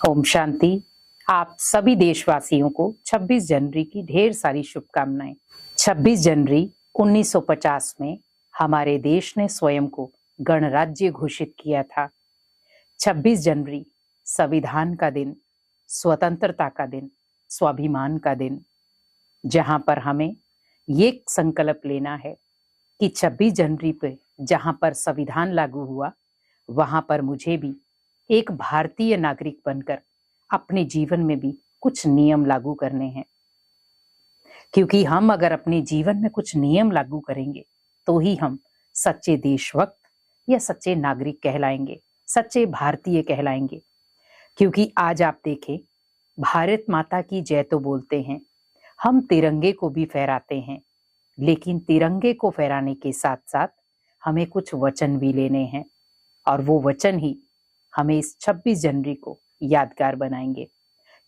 ओम शांति। आप सभी देशवासियों को 26 जनवरी की ढेर सारी शुभकामनाएं। 26 जनवरी 1950 में हमारे देश ने स्वयं को गणराज्य घोषित किया था। 26 जनवरी संविधान का दिन, स्वतंत्रता का दिन, स्वाभिमान का दिन, जहां पर हमें ये संकल्प लेना है कि 26 जनवरी पे जहां पर संविधान लागू हुआ, वहां पर मुझे भी एक भारतीय नागरिक बनकर अपने जीवन में भी कुछ नियम लागू करने हैं। क्योंकि हम अगर अपने जीवन में कुछ नियम लागू करेंगे तो ही हम सच्चे देशभक्त या सच्चे नागरिक कहलाएंगे, सच्चे भारतीय कहलाएंगे। क्योंकि आज आप देखें, भारत माता की जय तो बोलते हैं, हम तिरंगे को भी फहराते हैं, लेकिन तिरंगे को फहराने के साथ साथ हमें कुछ वचन भी लेने हैं, और वो वचन ही हमें इस 26 जनवरी को यादगार बनाएंगे।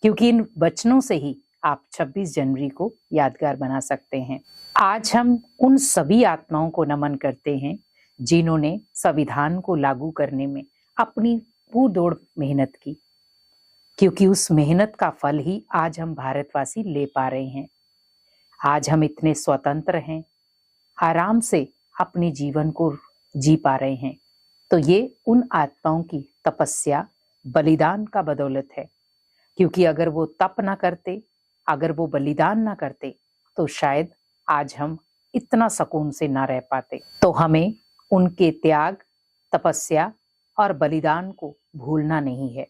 क्योंकि इन वचनों से ही आप 26 जनवरी को यादगार बना सकते हैं। आज हम उन सभी आत्माओं को नमन करते हैं जिन्होंने संविधान को लागू करने में अपनी पुरजोर मेहनत की, क्योंकि उस मेहनत का फल ही आज हम भारतवासी ले पा रहे हैं। आज हम इतने स्वतंत्र हैं, आराम से अपने जीवन को जी पा रहे हैं, तो ये उन आत्माओं की तपस्या, बलिदान का बदौलत है। क्योंकि अगर वो तप ना करते, अगर वो बलिदान ना करते, तो शायद आज हम इतना सुकून से ना रह पाते। तो हमें उनके त्याग, तपस्या और बलिदान को भूलना नहीं है,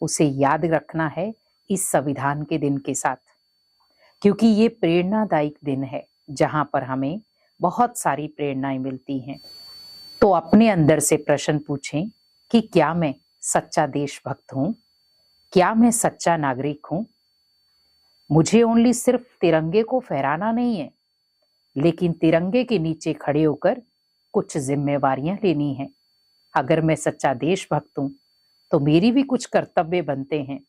उसे याद रखना है इस संविधान के दिन के साथ। क्योंकि ये प्रेरणादायक दिन है जहां पर हमें बहुत सारी प्रेरणाएं मिलती हैं। तो अपने अंदर से प्रश्न पूछें कि क्या मैं सच्चा देशभक्त हूं? क्या मैं सच्चा नागरिक हूं? मुझे ओनली सिर्फ तिरंगे को फहराना नहीं है, लेकिन तिरंगे के नीचे खड़े होकर कुछ जिम्मेवारियां लेनी है। अगर मैं सच्चा देशभक्त हूं तो मेरी भी कुछ कर्तव्य बनते हैं,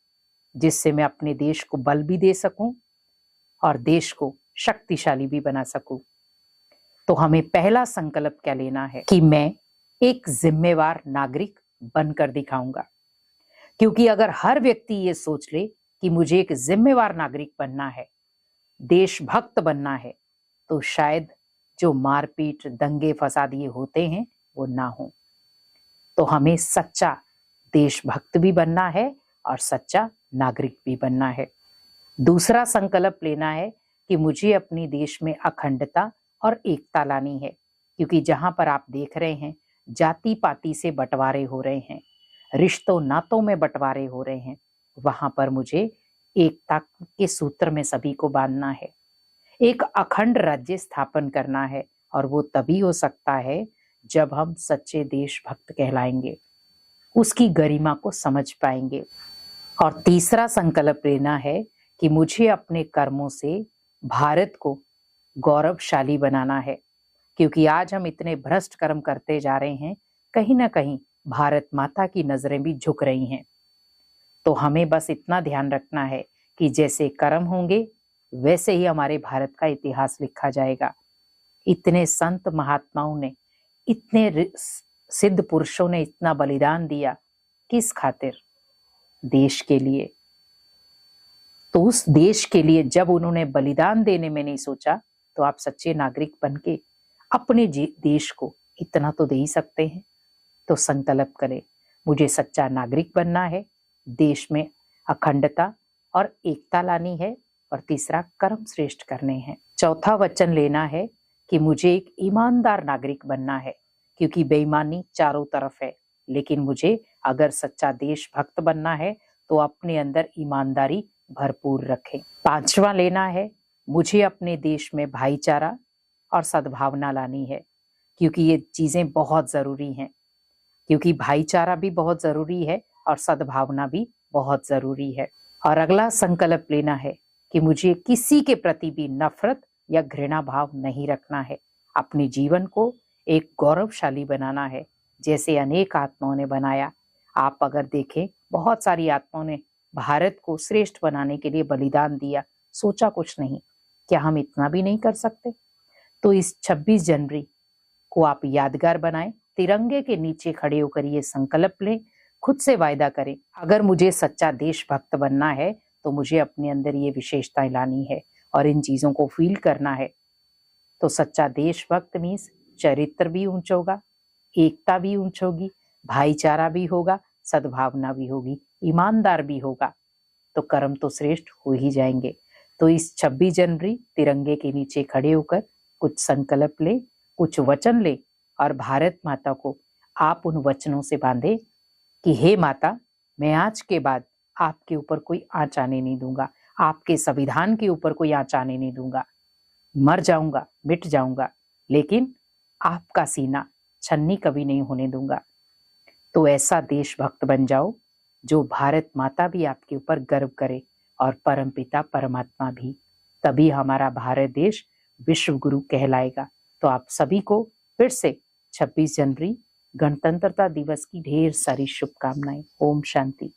जिससे मैं अपने देश को बल भी दे सकूं और देश को शक्तिशाली भी बना सकूं। तो हमें पहला संकल्प क्या लेना है कि मैं एक जिम्मेवार नागरिक बनकर दिखाऊंगा। क्योंकि अगर हर व्यक्ति ये सोच ले कि मुझे एक जिम्मेवार नागरिक बनना है, देशभक्त बनना है, तो शायद जो मारपीट, दंगे फसाद ये होते हैं वो ना हो। तो हमें सच्चा देशभक्त भी बनना है और सच्चा नागरिक भी बनना है। दूसरा संकल्प लेना है कि मुझे अपने देश में अखंडता और एकता लानी है। क्योंकि जहां पर आप देख रहे हैं जाति पाति से बंटवारे हो रहे हैं, रिश्तों नातों में बंटवारे हो रहे हैं, वहां पर मुझे एकता के सूत्र में सभी को बांधना है। एक अखंड राज्य स्थापन करना है, और वो तभी हो सकता है जब हम सच्चे देशभक्त कहलाएंगे, उसकी गरिमा को समझ पाएंगे। और तीसरा संकल्प लेना है कि मुझे अपने कर्मों से भारत को गौरवशाली बनाना है। क्योंकि आज हम इतने भ्रष्ट कर्म करते जा रहे हैं, कहीं ना कहीं भारत माता की नजरें भी झुक रही हैं। तो हमें बस इतना ध्यान रखना है कि जैसे कर्म होंगे वैसे ही हमारे भारत का इतिहास लिखा जाएगा। इतने संत महात्माओं ने, इतने सिद्ध पुरुषों ने इतना बलिदान दिया, किस खातिर? देश के लिए। तो उस देश के लिए जब उन्होंने बलिदान देने में नहीं सोचा, तो आप सच्चे नागरिक बनके अपने देश को इतना तो दे ही सकते हैं। तो संकल्प करें, मुझे सच्चा नागरिक बनना है, देश में अखंडता और एकता लानी है, और तीसरा कर्म श्रेष्ठ करने हैं। चौथा वचन लेना है कि मुझे एक ईमानदार नागरिक बनना है। क्योंकि बेईमानी चारों तरफ है, लेकिन मुझे अगर सच्चा देशभक्त बनना है तो अपने अंदर ईमानदारी भरपूर रखें। पांचवा लेना है, मुझे अपने देश में भाईचारा और सद्भावना लानी है। क्योंकि ये चीजें बहुत जरूरी हैं। क्योंकि भाईचारा भी बहुत जरूरी है और सद्भावना भी बहुत जरूरी है। और अगला संकल्प लेना है कि मुझे किसी के प्रति भी नफरत या घृणा भाव नहीं रखना है। अपने जीवन को एक गौरवशाली बनाना है, जैसे अनेक आत्माओं ने बनाया। आप अगर देखें, बहुत सारी आत्माओं ने भारत को श्रेष्ठ बनाने के लिए बलिदान दिया, सोचा कुछ नहीं। क्या हम इतना भी नहीं कर सकते? तो इस 26 जनवरी को आप यादगार बनाएं, तिरंगे के नीचे खड़े होकर ये संकल्प लें, खुद से वायदा करें, अगर मुझे सच्चा देशभक्त बनना है तो मुझे अपने अंदर ये विशेषताएं लानी है और इन चीजों को फील करना है। तो सच्चा देशभक्त मीन्स चरित्र भी ऊंचा होगा, एकता भी ऊंच होगी, भाईचारा भी होगा, सद्भावना भी होगी, ईमानदार भी होगा, तो कर्म तो श्रेष्ठ हो ही जाएंगे। तो इस 26 जनवरी तिरंगे के नीचे खड़े होकर कुछ संकल्प ले, कुछ वचन ले और भारत माता को आप उन वचनों से बांधे कि हे माता, मैं आज के बाद आपके ऊपर कोई आंच आने नहीं दूंगा, आपके संविधान के ऊपर कोई आंच आने नहीं दूंगा, मर जाऊंगा, मिट जाऊंगा, लेकिन आपका सीना छन्नी कभी नहीं होने दूंगा। तो ऐसा देशभक्त बन जाओ जो भारत माता भी आपके ऊपर गर्व करे और परमपिता परमात्मा भी, तभी हमारा भारत देश विश्व गुरु कहलाएगा। तो आप सभी को फिर से 26 जनवरी गणतंत्रता दिवस की ढेर सारी शुभकामनाएं। ओम शांति।